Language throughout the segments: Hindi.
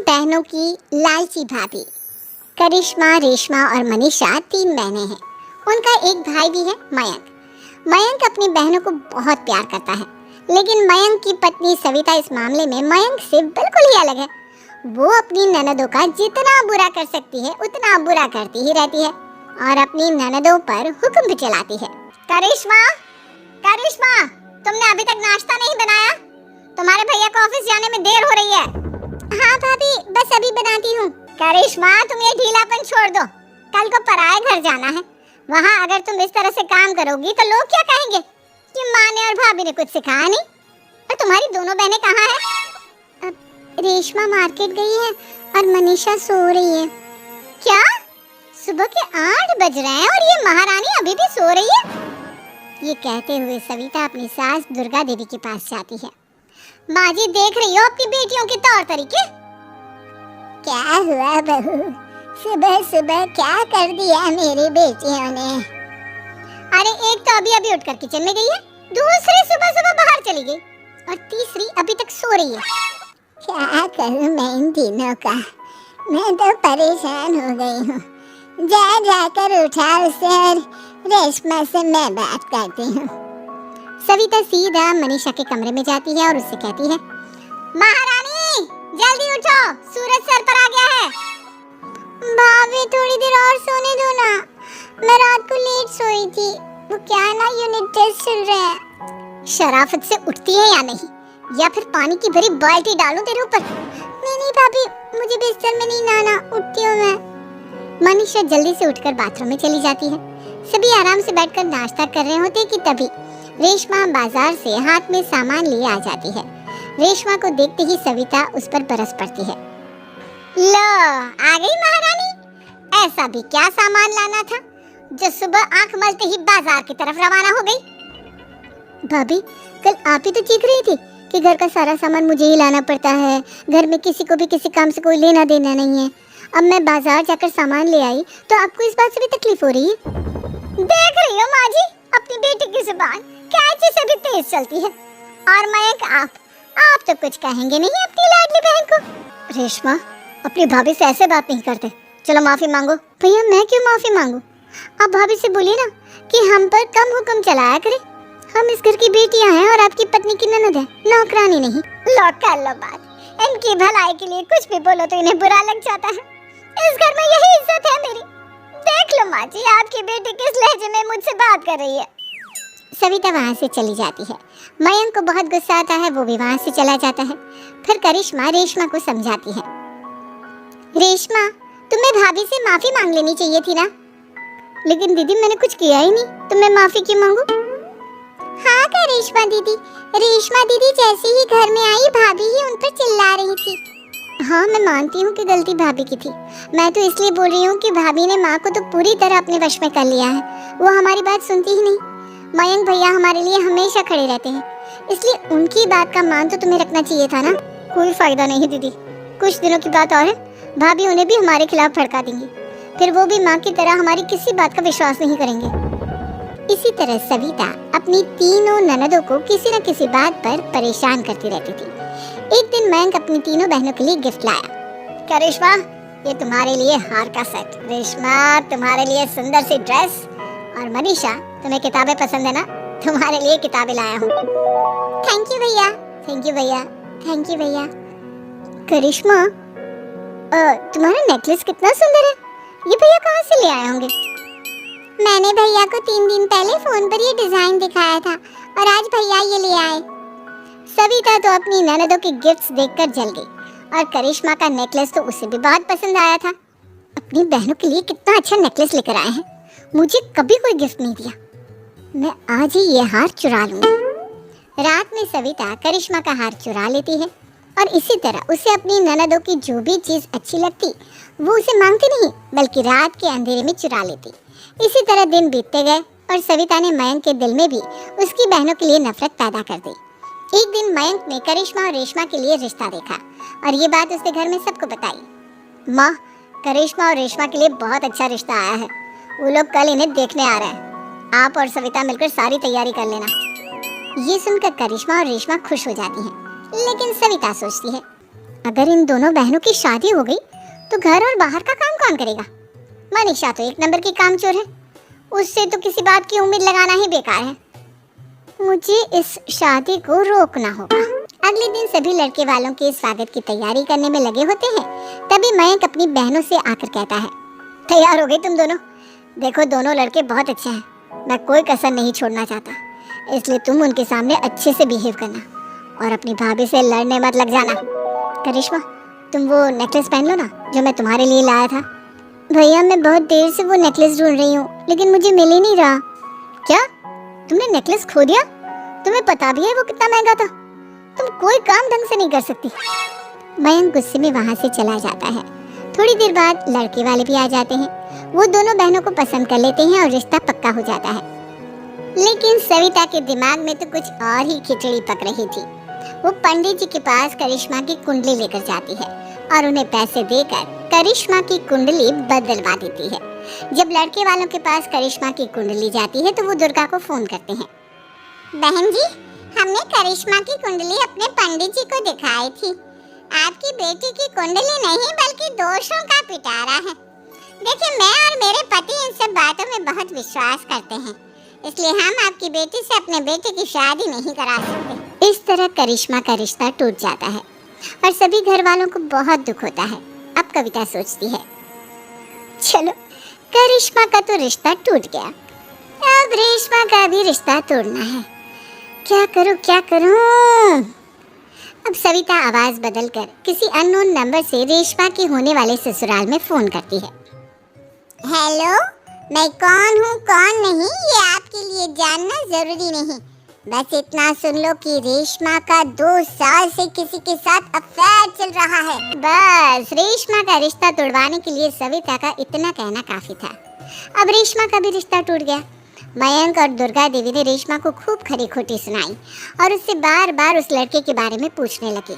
बहनों की लालची भाभी। करिश्मा, रेशमा और मनीषा 3 बहनें हैं। उनका एक भाई भी है, मयंक। मयंक अपनी बहनों को बहुत प्यार करता है, लेकिन मयंक की पत्नी सविता इस मामले में मयंक से बिल्कुल ही अलग है। वो अपनी ननदों का जितना बुरा कर सकती है उतना बुरा करती ही रहती है और अपनी ननदों पर हुक्म भी चलाती है। करिश्मा, करिश्मा, तुमने अभी तक नाश्ता नहीं बनाया? तुम्हारे भैया को ऑफिस जाने में देर हो रही है। हाँ भाभी, बस अभी बनाती हूँ। करिश्मा, तुम ये ढीलापन छोड़ दो। कल को पराए घर जाना है। वहाँ अगर तुम इस तरह से काम करोगी तो लोग क्या कहेंगे कि माँ ने और भाभी ने कुछ सिखाया नहीं। और तुम्हारी दोनों बहनें कहाँ हैं? अब रेशमा मार्केट गई है और मनीषा सो रही है। क्या? सुबह के 8 बज रहे हैं और ये महारानी अभी भी सो रही है? ये कहते हुए सविता अपनी सास दुर्गा देवी के पास जाती है। माँ जी, देख रही हो अपनी बेटियों के तौर तरीके? क्या हुआ बहू, सुबह सुबह क्या कर दिया मेरी बेटियों ने? अरे एक तो अभी अभी उठकर किचन में गई है, दूसरी सुबह सुबह बाहर चली गई और तीसरी अभी तक सो रही है। क्या करूं मैं इन तीनों का, मैं तो परेशान हो गई हूँ। जा जाकर उठा उसे और रेशमा से मैं बात करती हूँ। सविता सीधा मनीषा के कमरे में जाती है और उससे कहती है, महारानी जल्दी उठो, सूरज सर पर आ गया है। भाभी थोड़ी देर और सोने दो ना, मैं रात को लेट सोई थी। वो क्या ना, यूनिट टेस्ट चल रहा है। शराफत से उठती है या नहीं, या फिर पानी की भरी बाल्टी डालूं तेरे ऊपर? नहीं भाभी, मुझे बिस्तर में नहीं लाना, उठती हूँ मैं। मनीषा जल्दी से उठकर बाथरूम में चली जाती है। सभी आराम से बैठकर नाश्ता कर रहे होते कि तभी रेशमा बाजार से हाथ में सामान लिए आ जाती है। रेशमा को देखते ही सविता उस पर बरस पड़ती है। लो, आ गई महारानी। ऐसा भी क्या सामान लाना था जो सुबह आंख मलते ही बाजार की तरफ रवाना हो गई? भाभी, कल आप ही तो चीख रही थी कि घर का सारा सामान मुझे ही लाना पड़ता है, घर में किसी को भी किसी काम से कोई लेना देना नहीं है। अब मैं बाजार जाकर सामान ले आई तो आपको इस बात से भी तकलीफ हो रही है? देख रही हो माँ जी, अपनी बेटी की जुबान कैंची से भी तेज चलती है। और मयंक, आप तो कुछ कहेंगे नहीं अपनी लाडली बहन को? रेशमा, अपनी भाभी से ऐसे बात नहीं करते। चलो माफी मांगो। भैया, मैं क्यों माफी मांगू? आप भाभी से बोलिए ना कि हम पर कम हुक्म चलाया करें। हम इस घर की बेटियां हैं और आपकी पत्नी की ननद है, नौकरानी नहीं। लो कर लो बात। इनकी भलाई के लिए कुछ भी बोलो तो इन्हें बुरा लग जाता है। इस घर में यही इज्जत है मेरी। देख लो माँ जी, आपकी बेटी किस लहजे में मुझसे बात कर रही है। सविता वहाँ से चली जाती है। मयंक को बहुत गुस्सा आता है, वो भी वहाँ से चला जाता है। फिर करिश्मा रेशमा को समझाती है, रेशमा, तुम्हें भाभी से माफी मांग लेनी चाहिए थी ना। लेकिन दीदी, मैंने कुछ किया ही नहीं, तो मैं माफी क्यों मांगू? हाँ करिश्मा दीदी, रेशमा दीदी जैसे ही घर में आई भाभी ही उन पर चिल्ला रही थी। हाँ, मैं मानती हूँ कि गलती भाभी की थी। मैं तो इसलिए बोल रही हूँ कि भाभी ने माँ को तो पूरी तरह अपने वश में कर लिया है। वो हमारी बात सुनती ही नहीं। मयंक भैया हमारे लिए हमेशा खड़े रहते हैं, इसलिए उनकी बात का मान तो तुम्हें रखना चाहिए था ना। कोई फायदा नहीं दीदी, कुछ दिनों की बात और है, भाभी उन्हें भी हमारे खिलाफ भड़का देंगी। फिर वो भी माँ की तरह हमारी किसी बात का विश्वास नहीं करेंगे। इसी तरह सविता अपनी तीनों ननदों को किसी न किसी बात पर परेशान करती रहती थी। एक दिन मयंक अपनी तीनों बहनों के लिए गिफ्ट लाया। क्या रेशमा, ये तुम्हारे लिए हार का सेट। रेशमा, तुम्हारे लिए सुंदर सी ड्रेस। और मनीषा, तुम्हें किताबें पसंद है ना, तुम्हारे लिए किताबें लाया हूँ। थैंक यू भैया, थैंक यू भैया, थैंक यू भैया। करिश्मा, तुम्हारा नेकलेस कितना सुंदर है, ये भैया कहाँ से ले आए होंगे? मैंने भैया को 3 दिन पहले फोन पर ये डिजाइन दिखाया था और आज भैया ये ले आए। सविता तो अपनी ननदों के गिफ्ट्स देखकर जल गई और करिश्मा का नेकलेस तो उसे भी बहुत पसंद आया था। अपनी बहनों के लिए कितना अच्छा नेकलेस लेकर आए हैं, मुझे कभी कोई गिफ्ट नहीं दिया। मैं आज ही ये हार चुरा लूंगी। रात में सविता करिश्मा का हार चुरा लेती है और इसी तरह उसे अपनी ननदों की जो भी चीज़ अच्छी लगती वो उसे मांगती नहीं, बल्कि रात के अंधेरे में चुरा लेती। इसी तरह दिन बीतते गए और सविता ने मयंक के दिल में भी उसकी बहनों के लिए नफरत पैदा कर दी। एक दिन मयंक ने करिश्मा और रेशमा के लिए रिश्ता देखा और ये बात उसने घर में सबको बताई। माँ, करिश्मा और रेशमा के लिए बहुत अच्छा रिश्ता आया है, वो लोग कल इन्हें देखने आ रहे हैं। आप और सविता मिलकर सारी तैयारी कर लेना। ये सुनकर करिश्मा और रेशमा खुश हो जाती हैं, लेकिन सविता सोचती है, अगर इन दोनों बहनों की शादी हो गई तो घर और बाहर का काम कौन करेगा? मनीषा तो एक नंबर की कामचोर है, उससे तो किसी बात की उम्मीद लगाना ही बेकार है। मुझे इस शादी को रोकना होगा। अगले दिन सभी लड़के वालों के स्वागत की तैयारी करने में लगे होते हैं। तभी मयंक अपनी बहनों से आकर कहता है, तैयार हो गई तुम दोनों? देखो दोनों लड़के बहुत अच्छे हैं, मैं कोई कसर नहीं छोड़ना चाहता, इसलिए तुम उनके सामने अच्छे से बिहेव करना और अपनी भाभी से लड़ने मत लग जाना। करिश्मा, तुम वो नेकलेस पहन लो ना जो मैं तुम्हारे लिए लाया था। भैया मैं बहुत देर से वो नेकलेस ढूंढ रही हूँ, लेकिन मुझे मिल ही नहीं रहा। क्या तुमने नेकलेस खो दिया? तुम्हें पता भी है वो कितना महंगा था? तुम कोई काम ढंग से नहीं कर सकती। मयंक गुस्से में वहाँ से चला जाता है। थोड़ी देर बाद लड़के वाले भी आ जाते हैं। वो दोनों बहनों को पसंद कर लेते हैं और रिश्ता पक्का हो जाता है। लेकिन सविता के दिमाग में तो कुछ और ही खिचड़ी पक रही थी। वो पंडित जी के पास करिश्मा की कुंडली लेकर जाती है और उन्हें पैसे देकर करिश्मा की कुंडली बदलवा देती है। जब लड़के वालों के पास करिश्मा की कुंडली जाती है तो वो दुर्गा को फोन करते हैं। बहन जी, हमने करिश्मा की कुंडली अपने पंडित जी को दिखाई थी। आपकी बेटी की कुंडली नहीं बल्कि दोषों का पिटारा है। देखिए, मैं और मेरे पति इन सब बातों में बहुत विश्वास करते हैं, इसलिए हम आपकी बेटी से अपने बेटे की शादी नहीं करा सकते। इस तरह करिश्मा का रिश्ता टूट जाता है और सभी घर वालों को बहुत दुख होता है। अब कविता सोचती है, चलो करिश्मा का तो रिश्ता टूट गया, अब रेशमा का भी रिश्ता तोड़ना है। क्या करूं? अब सविता आवाज बदलकर किसी अननोन नंबर से रेशमा के होने वाले ससुराल में फोन करती है। हेलो, मैं कौन हूँ कौन नहीं ये आपके लिए जानना जरूरी नहीं, बस इतना सुन लो कि रेशमा का 2 साल से किसी के साथ अफेयर चल रहा है। बस रेशमा का रिश्ता तोड़वाने के लिए सविता का इतना कहना काफी था। अब रेशमा का भी रिश्ता टूट गया। मयंक और दुर्गा देवी ने रेशमा को खूब खरी खोटी सुनाई और उससे बार बार उस लड़के के बारे में पूछने लगे।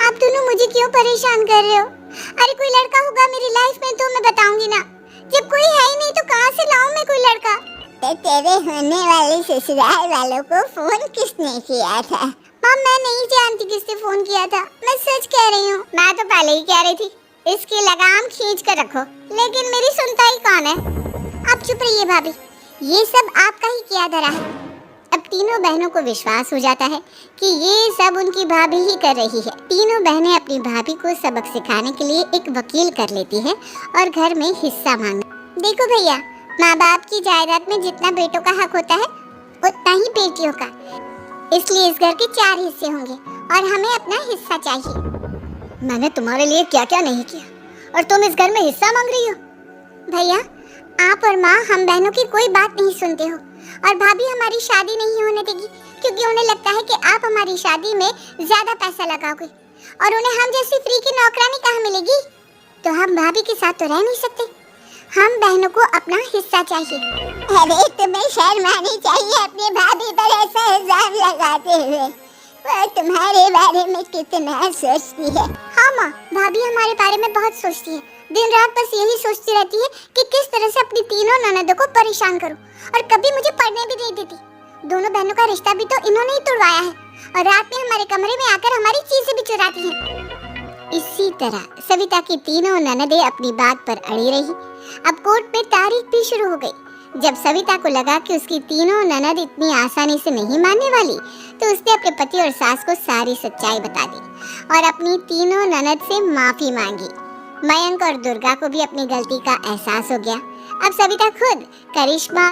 आप दोनों मुझे क्यों परेशान कर रहे हो? अरे कोई लड़का होगा मेरी लाइफ में तो मैं बताऊंगी ना, जब कोई है ही नहीं तो कहाँ से लाऊं मैं कोई लड़का? तेरे होने वाले ससुराल वालों को फोन किसने किया था? माँ, मैं नहीं जानती किसने फोन किया था, मैं सच कह रही हूँ। मैं तो पहले ही कह रही थी इसकी लगाम खींच कर रखो, लेकिन मेरी सुनता ही कौन है? आप चुप रहिए भाभी, ये सब आपका ही किया धरा है। अब तीनों बहनों को विश्वास हो जाता है कि ये सब उनकी भाभी ही कर रही है। तीनों बहनें अपनी भाभी को सबक सिखाने के लिए एक वकील कर लेती है और घर में हिस्सा मांग। देखो भैया, माँ बाप की जायदाद में जितना बेटों का हक होता है उतना ही बेटियों का, इसलिए इस घर के 4 हिस्से होंगे और हमें अपना हिस्सा चाहिए। मैंने तुम्हारे लिए क्या क्या नहीं किया और तुम इस घर में हिस्सा मांग रही हो? भैया, आप और माँ हम बहनों की कोई बात नहीं सुनते हो और भाभी हमारी शादी नहीं होने देगी क्योंकि उन्हें लगता है कि आप हमारी शादी में ज्यादा पैसा लगाओगे और उन्हें हम जैसी फ्री की नौकरानी कहाँ मिलेगी। तो हम भाभी के साथ तो रह नहीं सकते, हम बहनों को अपना हिस्सा चाहिए। अरे तुम्हें शर्म आनी चाहिए अपनी भाभी पर ऐसा इल्जाम लगाते हुए। वो तुम्हारे बारे में कितना सोचती है। हाँ माँ, भाभी हमारे बारे में बहुत सोचती है, दिन रात बस यही सोचती रहती है कि किस तरह से अपनी तीनों ननदों को परेशान करूं और कभी मुझे पढ़ने भी नहीं देती। दोनों बहनों का रिश्ता भी तो इन्होंने ही तोड़वाया है और रात में हमारे कमरे में आकर हमारी चीजें भी चुराती हैं। इसी तरह सविता की तीनों ननदें अपनी बात पर अड़ी रही। अब कोर्ट में तारीख भी शुरू हो गई। जब सविता को लगा कि उसकी तीनों ननद इतनी आसानी से नहीं मानने वाली, तो उसने अपने पति और सास को सारी सच्चाई बता दी और अपनी तीनों ननद से माफी मांगी। मयंक और दुर्गा को भी अपनी गलती का एहसास हो गया। अब सविता खुद करिश्मा